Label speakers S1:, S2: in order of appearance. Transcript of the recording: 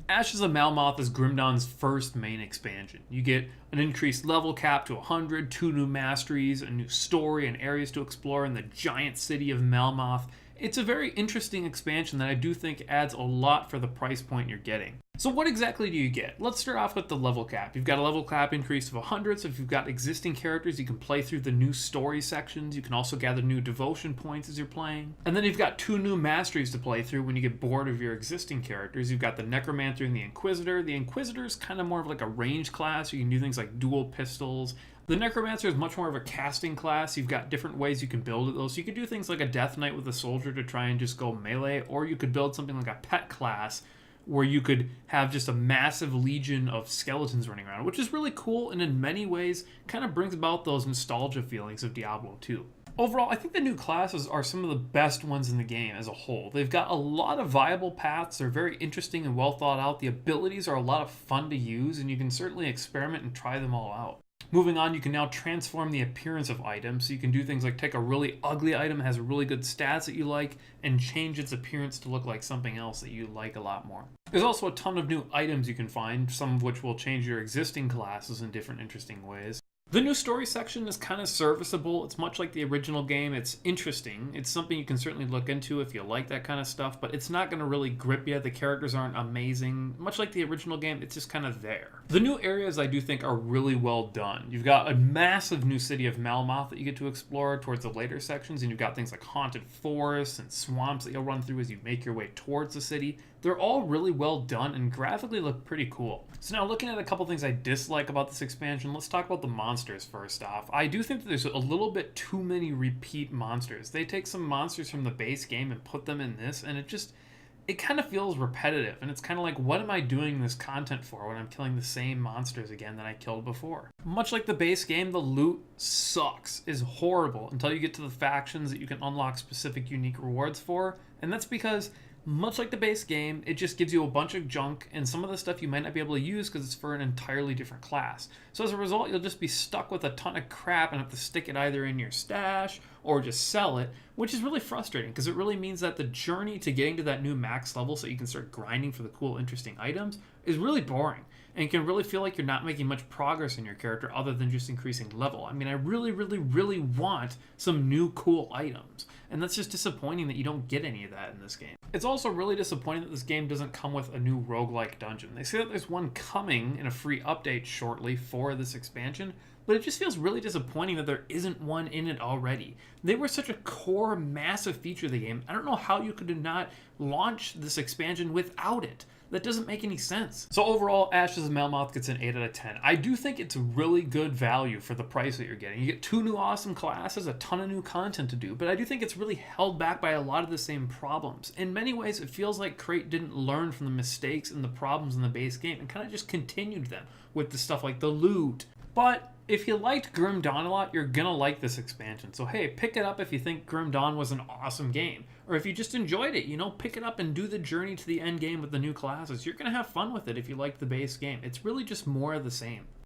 S1: Ashes of Malmoth is Grimdawn's first main expansion. You get an increased level cap to 100, 2 new masteries, a new story and areas to explore in the giant city of Malmoth. It's a very interesting expansion that I do think adds a lot for the price point you're getting. So what exactly do you get? Let's start off with the level cap. You've got a level cap increase of 100, so if you've got existing characters, you can play through the new story sections. You can also gather new devotion points as you're playing. And then you've got 2 new masteries to play through when you get bored of your existing characters. You've got the Necromancer and the Inquisitor. The Inquisitor is kind of more of like a range class. You can do things like dual pistols. The Necromancer is much more of a casting class. You've got different ways you can build it though. So you could do things like a Death Knight with a soldier to try and just go melee, or you could build something like a pet class where you could have just a massive legion of skeletons running around, which is really cool and in many ways kind of brings about those nostalgia feelings of Diablo 2. Overall, I think the new classes are some of the best ones in the game as a whole. They've got a lot of viable paths, they're very interesting and well thought out, the abilities are a lot of fun to use, and you can certainly experiment and try them all out. Moving on, you can now transform the appearance of items. So you can do things like take a really ugly item that has really good stats that you like and change its appearance to look like something else that you like a lot more. There's also a ton of new items you can find, some of which will change your existing classes in different interesting ways. The new story section is kind of serviceable. It's much like the original game. It's interesting. It's something you can certainly look into if you like that kind of stuff, but it's not going to really grip you. The characters aren't amazing. Much like the original game, it's just kind of there. The new areas I do think are really well done. You've got a massive new city of Malmoth that you get to explore towards the later sections, and you've got things like haunted forests and swamps that you'll run through as you make your way towards the city. They're all really well done and graphically look pretty cool. So now looking at a couple things I dislike about this expansion, let's talk about the monsters first off. I do think that there's a little bit too many repeat monsters. They take some monsters from the base game and put them in this, and it kind of feels repetitive, and it's kind of like, what am I doing this content for when I'm killing the same monsters again that I killed before? Much like the base game, the loot sucks, is horrible, until you get to the factions that you can unlock specific unique rewards for, and that's because much like the base game, it just gives you a bunch of junk, and some of the stuff you might not be able to use because it's for an entirely different class. So as a result, you'll just be stuck with a ton of crap and have to stick it either in your stash or just sell it, which is really frustrating because it really means that the journey to getting to that new max level so you can start grinding for the cool, interesting items is really boring. And you can really feel like you're not making much progress in your character other than just increasing level. I mean, I really want some new cool items. And that's just disappointing that you don't get any of that in this game. It's also really disappointing that this game doesn't come with a new roguelike dungeon. They say that there's one coming in a free update shortly for this expansion, but it just feels really disappointing that there isn't one in it already. They were such a core, massive feature of the game. I don't know how you could not launch this expansion without it. That doesn't make any sense. So overall, Ashes of Malmoth gets an 8 out of 10. I do think it's really good value for the price that you're getting. You get 2 new awesome classes, a ton of new content to do, but I do think it's really held back by a lot of the same problems. In many ways, it feels like Crate didn't learn from the mistakes and the problems in the base game and kind of just continued them with the stuff like the loot. But if you liked Grim Dawn a lot, you're gonna like this expansion. So hey, pick it up if you think Grim Dawn was an awesome game. Or if you just enjoyed it, pick it up and do the journey to the end game with the new classes. You're gonna have fun with it if you liked the base game. It's really just more of the same.